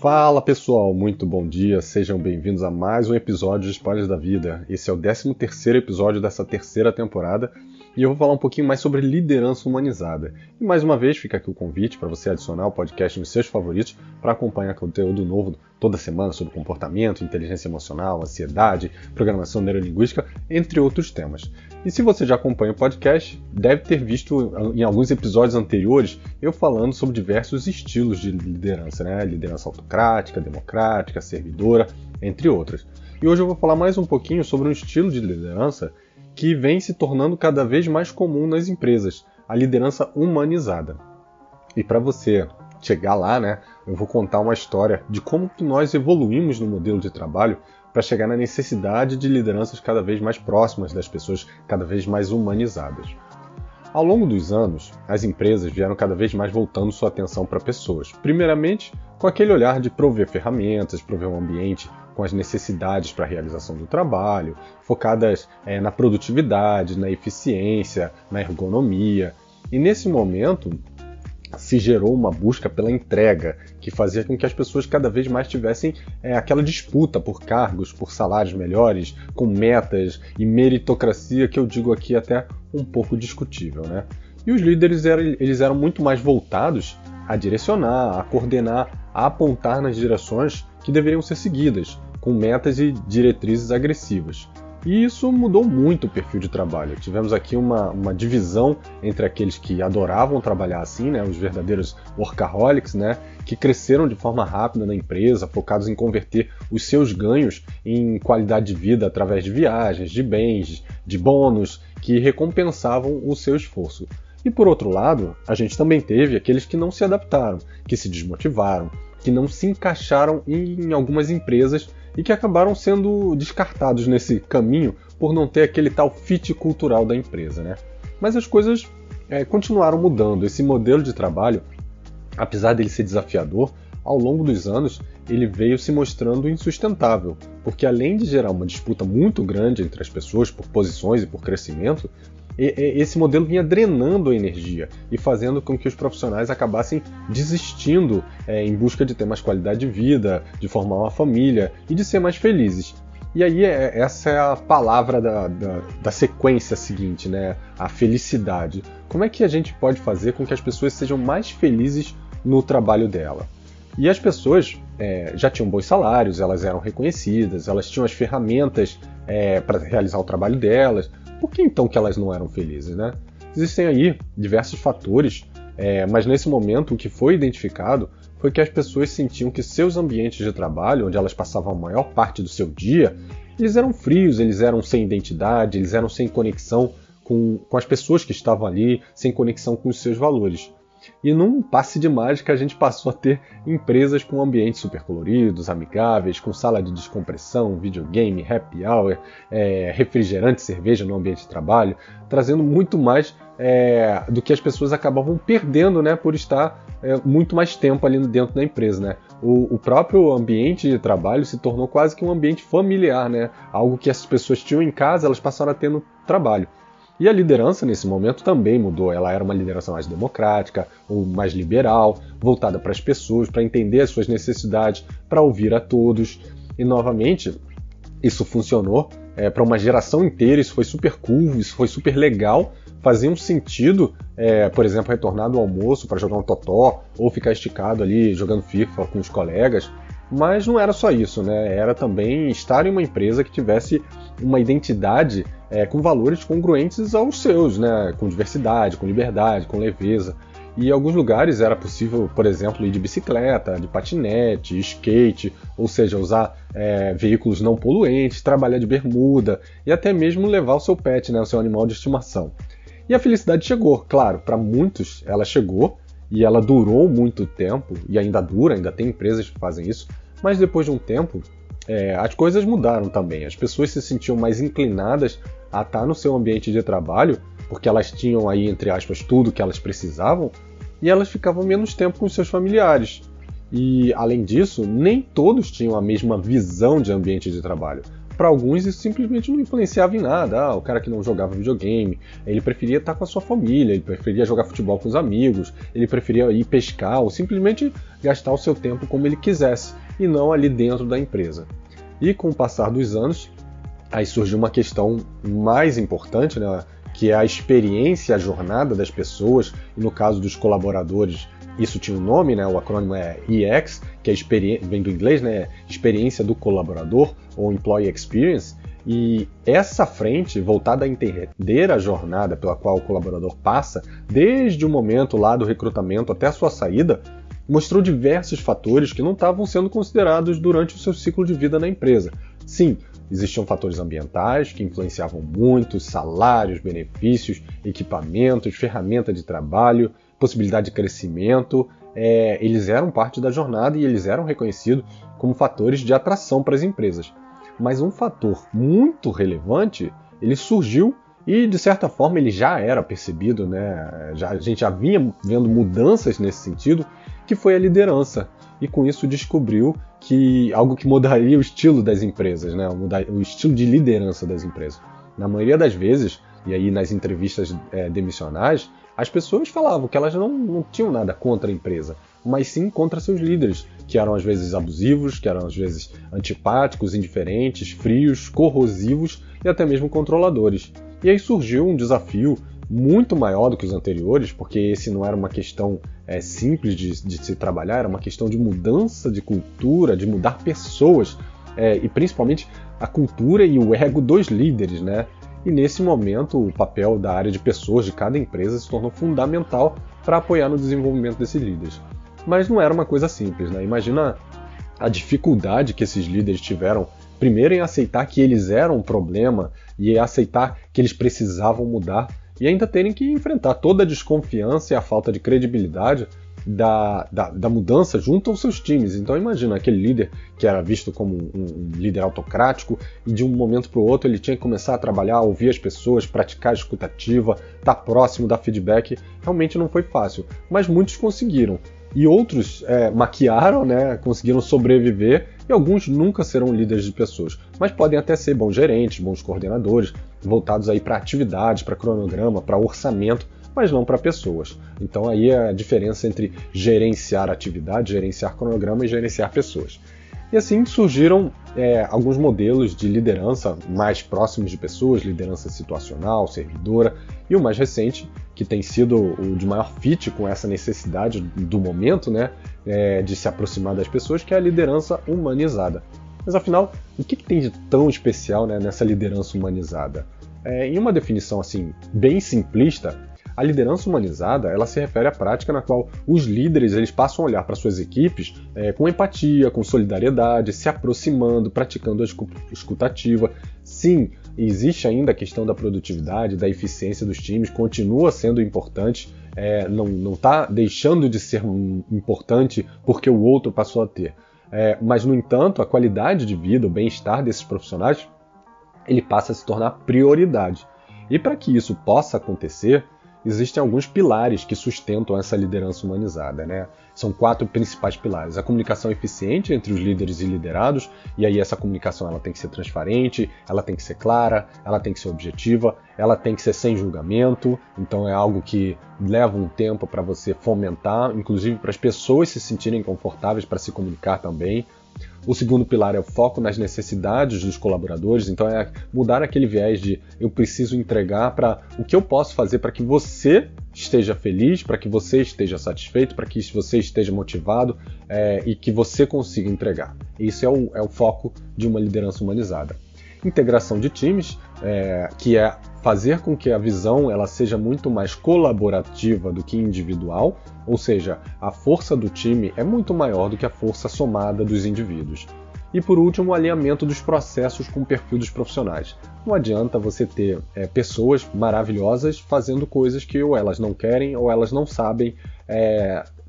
Fala pessoal, muito bom dia, sejam bem-vindos a mais um episódio de Spoilers da Vida. Esse é o 13º episódio dessa terceira temporada e eu vou falar um pouquinho mais sobre liderança humanizada. E mais uma vez fica aqui o convite para você adicionar o podcast nos seus favoritos para acompanhar conteúdo novo toda semana sobre comportamento, inteligência emocional, ansiedade, programação neurolinguística, entre outros temas. E se você já acompanha o podcast, deve ter visto em alguns episódios anteriores eu falando sobre diversos estilos de liderança, né? Liderança autocrática, democrática, servidora, entre outras. E hoje eu vou falar mais um pouquinho sobre um estilo de liderança que vem se tornando cada vez mais comum nas empresas, a liderança humanizada. E para você chegar lá, né, eu vou contar uma história de como que nós evoluímos no modelo de trabalho para chegar na necessidade de lideranças cada vez mais próximas das pessoas, cada vez mais humanizadas. Ao longo dos anos, as empresas vieram cada vez mais voltando sua atenção para pessoas. Primeiramente, com aquele olhar de prover ferramentas, prover um ambiente com as necessidades para a realização do trabalho, focadas na produtividade, na eficiência, na ergonomia. E nesse momento, se gerou uma busca pela entrega, que fazia com que as pessoas cada vez mais tivessem aquela disputa por cargos, por salários melhores, com metas e meritocracia, que eu digo aqui até um pouco discutível, né? E os líderes eles eram muito mais voltados a direcionar, a coordenar, a apontar nas direções que deveriam ser seguidas, com metas e diretrizes agressivas. E isso mudou muito o perfil de trabalho. Tivemos aqui uma divisão entre aqueles que adoravam trabalhar assim, né, os verdadeiros workaholics, né, que cresceram de forma rápida na empresa, focados em converter os seus ganhos em qualidade de vida através de viagens, de bens, de bônus, que recompensavam o seu esforço. E por outro lado, a gente também teve aqueles que não se adaptaram, que se desmotivaram, que não se encaixaram em algumas empresas e que acabaram sendo descartados nesse caminho por não ter aquele tal fit cultural da empresa, né? Mas as coisas continuaram mudando. Esse modelo de trabalho, apesar dele ser desafiador, ao longo dos anos ele veio se mostrando insustentável, porque além de gerar uma disputa muito grande entre as pessoas por posições e por crescimento, esse modelo vinha drenando a energia e fazendo com que os profissionais acabassem desistindo em busca de ter mais qualidade de vida, de formar uma família e de ser mais felizes. E aí essa é a palavra da sequência seguinte, né? A felicidade. Como é que a gente pode fazer com que as pessoas sejam mais felizes no trabalho dela? E as pessoas já tinham bons salários, elas eram reconhecidas, elas tinham as ferramentas para realizar o trabalho delas. Por que então que elas não eram felizes, né? Existem aí diversos fatores, mas nesse momento o que foi identificado foi que as pessoas sentiam que seus ambientes de trabalho, onde elas passavam a maior parte do seu dia, eles eram frios, eles eram sem identidade, eles eram sem conexão com as pessoas que estavam ali, sem conexão com os seus valores. E num passe de mágica a gente passou a ter empresas com ambientes super coloridos, amigáveis, com sala de descompressão, videogame, happy hour, refrigerante, cerveja no ambiente de trabalho, trazendo muito mais do que as pessoas acabavam perdendo, né, por estar muito mais tempo ali dentro da empresa, né? O próprio ambiente de trabalho se tornou quase que um ambiente familiar, né? Algo que as pessoas tinham em casa, elas passaram a ter no trabalho. E a liderança, nesse momento, também mudou. Ela era uma liderança mais democrática, ou mais liberal, voltada para as pessoas, para entender as suas necessidades, para ouvir a todos. E, novamente, isso funcionou para uma geração inteira, isso foi super cool, isso foi super legal. Fazia um sentido, por exemplo, retornar do almoço para jogar um totó, ou ficar esticado ali jogando FIFA com os colegas. Mas não era só isso, né? Era também estar em uma empresa que tivesse uma identidade com valores congruentes aos seus, né? Com diversidade, com liberdade, com leveza. E em alguns lugares era possível, por exemplo, ir de bicicleta, de patinete, skate, ou seja, usar veículos não poluentes, trabalhar de bermuda e até mesmo levar o seu pet, né? O seu animal de estimação. E a felicidade chegou, claro, para muitos ela chegou, e ela durou muito tempo, e ainda dura, ainda tem empresas que fazem isso, mas depois de um tempo, as coisas mudaram também. As pessoas se sentiam mais inclinadas a estar no seu ambiente de trabalho, porque elas tinham aí, entre aspas, tudo que elas precisavam, e elas ficavam menos tempo com seus familiares. E, além disso, nem todos tinham a mesma visão de ambiente de trabalho. para alguns isso simplesmente não influenciava em nada. O cara que não jogava videogame, ele preferia estar com a sua família, ele preferia jogar futebol com os amigos, ele preferia ir pescar ou simplesmente gastar o seu tempo como ele quisesse e não ali dentro da empresa. E com o passar dos anos, aí surgiu uma questão mais importante, né, que é a experiência, a jornada das pessoas, e no caso dos colaboradores, isso tinha um nome, né, o acrônimo é EX, que vem do inglês, né, experiência do colaborador, ou Employee Experience, e essa frente, voltada a entender a jornada pela qual o colaborador passa, desde o momento lá do recrutamento até a sua saída, mostrou diversos fatores que não estavam sendo considerados durante o seu ciclo de vida na empresa. Sim, existiam fatores ambientais que influenciavam muito, salários, benefícios, equipamentos, ferramenta de trabalho, possibilidade de crescimento. Eles eram parte da jornada e eles eram reconhecidos como fatores de atração para as empresas. Mas um fator muito relevante, ele surgiu e, de certa forma, ele já era percebido, né? A gente já vinha vendo mudanças nesse sentido, que foi a liderança. E com isso descobriu que algo que mudaria o estilo das empresas, né? O estilo de liderança das empresas. Na maioria das vezes, e aí nas entrevistas demissionais, as pessoas falavam que elas não tinham nada contra a empresa, mas sim contra seus líderes, que eram às vezes abusivos, que eram às vezes antipáticos, indiferentes, frios, corrosivos e até mesmo controladores. E aí surgiu um desafio muito maior do que os anteriores, porque esse não era uma questão simples de se trabalhar, era uma questão de mudança de cultura, de mudar pessoas, e principalmente a cultura e o ego dos líderes, né? E nesse momento o papel da área de pessoas de cada empresa se tornou fundamental para apoiar no desenvolvimento desses líderes. Mas não era uma coisa simples, né? Imagina a dificuldade que esses líderes tiveram, primeiro em aceitar que eles eram um problema e aceitar que eles precisavam mudar, e ainda terem que enfrentar toda a desconfiança e a falta de credibilidade da mudança junto aos seus times. Então imagina aquele líder que era visto como um líder autocrático e de um momento para o outro ele tinha que começar a trabalhar, ouvir as pessoas, praticar a escutativa, estar próximo, dar feedback. Realmente não foi fácil, mas muitos conseguiram. E outros maquiaram, né, conseguiram sobreviver, e alguns nunca serão líderes de pessoas, mas podem até ser bons gerentes, bons coordenadores, voltados aí para atividades, para cronograma, para orçamento, mas não para pessoas. Então aí é a diferença entre gerenciar atividade, gerenciar cronograma e gerenciar pessoas. E assim surgiram alguns modelos de liderança mais próximos de pessoas, liderança situacional, servidora, e o mais recente, que tem sido o de maior fit com essa necessidade do momento, né, de se aproximar das pessoas, que é a liderança humanizada. Mas afinal, o que tem de tão especial, né, nessa liderança humanizada? Em uma definição assim bem simplista, a liderança humanizada ela se refere à prática na qual os líderes eles passam a olhar para suas equipes com empatia, com solidariedade, se aproximando, praticando a escutativa. Sim, existe ainda a questão da produtividade, da eficiência dos times, continua sendo importante, não está deixando de ser importante porque o outro passou a ter. Mas, no entanto, a qualidade de vida, o bem-estar desses profissionais, ele passa a se tornar prioridade. E para que isso possa acontecer, existem alguns pilares que sustentam essa liderança humanizada, né? São 4 principais pilares. A comunicação eficiente entre os líderes e liderados, e aí essa comunicação ela tem que ser transparente, ela tem que ser clara, ela tem que ser objetiva, ela tem que ser sem julgamento, então é algo que leva um tempo para você fomentar, inclusive para as pessoas se sentirem confortáveis para se comunicar também. O segundo pilar é o foco nas necessidades dos colaboradores, então é mudar aquele viés de eu preciso entregar para o que eu posso fazer para que você esteja feliz, para que você esteja satisfeito, para que você esteja motivado e que você consiga entregar. Isso é o foco de uma liderança humanizada. Integração de times, que é fazer com que a visão ela seja muito mais colaborativa do que individual, ou seja, a força do time é muito maior do que a força somada dos indivíduos. E por último, o alinhamento dos processos com o perfil dos profissionais. Não adianta você ter pessoas maravilhosas fazendo coisas que ou elas não querem ou elas não sabem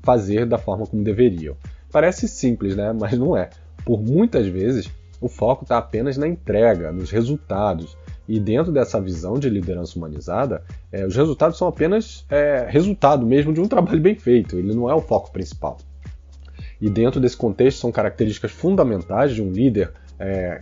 fazer da forma como deveriam. Parece simples, né? Mas não é. Por muitas vezes, o foco está apenas na entrega, nos resultados. E dentro dessa visão de liderança humanizada, os resultados são apenas resultado mesmo de um trabalho bem feito. Ele não é o foco principal. E dentro desse contexto são características fundamentais de um líder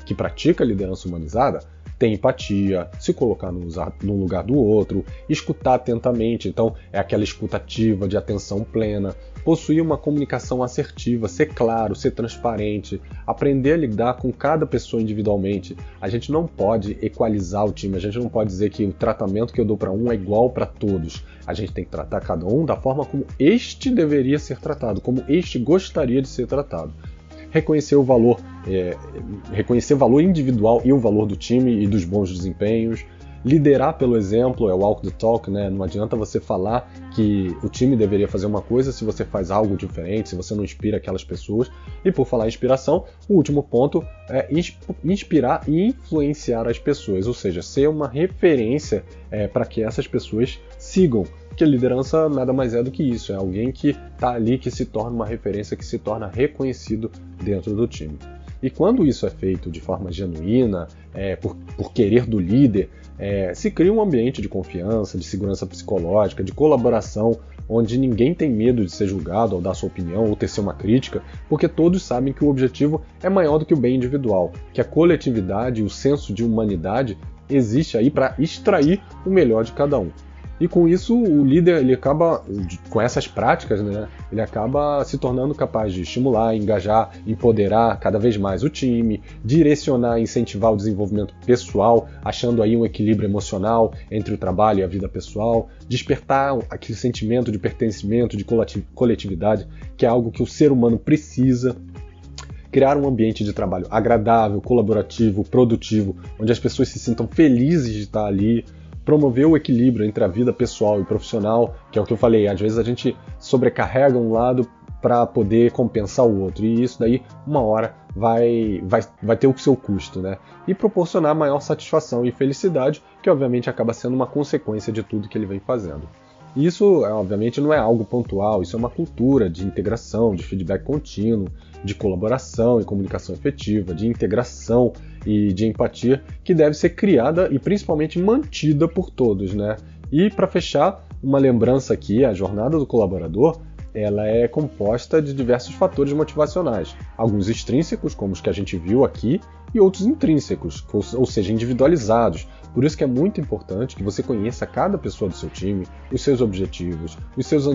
que pratica liderança humanizada tem empatia, se colocar no lugar do outro, escutar atentamente, então é aquela escuta ativa, de atenção plena, possuir uma comunicação assertiva, ser claro, ser transparente, aprender a lidar com cada pessoa individualmente. A gente não pode equalizar o time, a gente não pode dizer que o tratamento que eu dou para um é igual para todos. A gente tem que tratar cada um da forma como este deveria ser tratado, como este gostaria de ser tratado. Reconhecer o valor individual e o valor do time e dos bons desempenhos. Liderar pelo exemplo, é o walk the talk, né? Não adianta você falar que o time deveria fazer uma coisa se você faz algo diferente, se você não inspira aquelas pessoas. E por falar em inspiração, o último ponto é inspirar e influenciar as pessoas, ou seja, ser uma referência para que essas pessoas sigam. Porque liderança nada mais é do que isso, é alguém que está ali, que se torna uma referência, que se torna reconhecido dentro do time. E quando isso é feito de forma genuína, por querer do líder, se cria um ambiente de confiança, de segurança psicológica, de colaboração, onde ninguém tem medo de ser julgado ou dar sua opinião ou tecer uma crítica, porque todos sabem que o objetivo é maior do que o bem individual, que a coletividade e o senso de humanidade existe aí para extrair o melhor de cada um. E com isso, o líder, ele acaba, com essas práticas, né, ele acaba se tornando capaz de estimular, engajar, empoderar cada vez mais o time, direcionar e incentivar o desenvolvimento pessoal, achando aí um equilíbrio emocional entre o trabalho e a vida pessoal, despertar aquele sentimento de pertencimento, de coletividade, que é algo que o ser humano precisa, criar um ambiente de trabalho agradável, colaborativo, produtivo, onde as pessoas se sintam felizes de estar ali, promover o equilíbrio entre a vida pessoal e profissional, que é o que eu falei, às vezes a gente sobrecarrega um lado para poder compensar o outro, e isso daí, uma hora, vai ter o seu custo, né? E proporcionar maior satisfação e felicidade, que obviamente acaba sendo uma consequência de tudo que ele vem fazendo. E isso, obviamente, não é algo pontual, isso é uma cultura de integração, de feedback contínuo, de colaboração e comunicação efetiva, de integração e de empatia, que deve ser criada e principalmente mantida por todos, né? E para fechar, uma lembrança aqui, a jornada do colaborador, ela é composta de diversos fatores motivacionais, alguns extrínsecos, como os que a gente viu aqui, e outros intrínsecos, ou seja, individualizados. Por isso que é muito importante que você conheça cada pessoa do seu time, os seus objetivos, os seus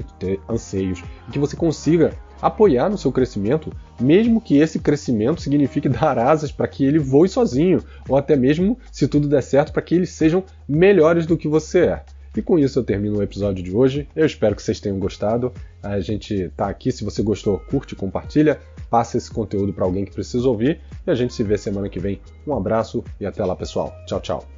anseios, e que você consiga apoiar no seu crescimento, mesmo que esse crescimento signifique dar asas para que ele voe sozinho, ou até mesmo, se tudo der certo, para que eles sejam melhores do que você é. E com isso eu termino o episódio de hoje. Eu espero que vocês tenham gostado. A gente tá aqui, se você gostou, curte, compartilha, passa esse conteúdo para alguém que precisa ouvir, e a gente se vê semana que vem. Um abraço e até lá, pessoal. Tchau, tchau.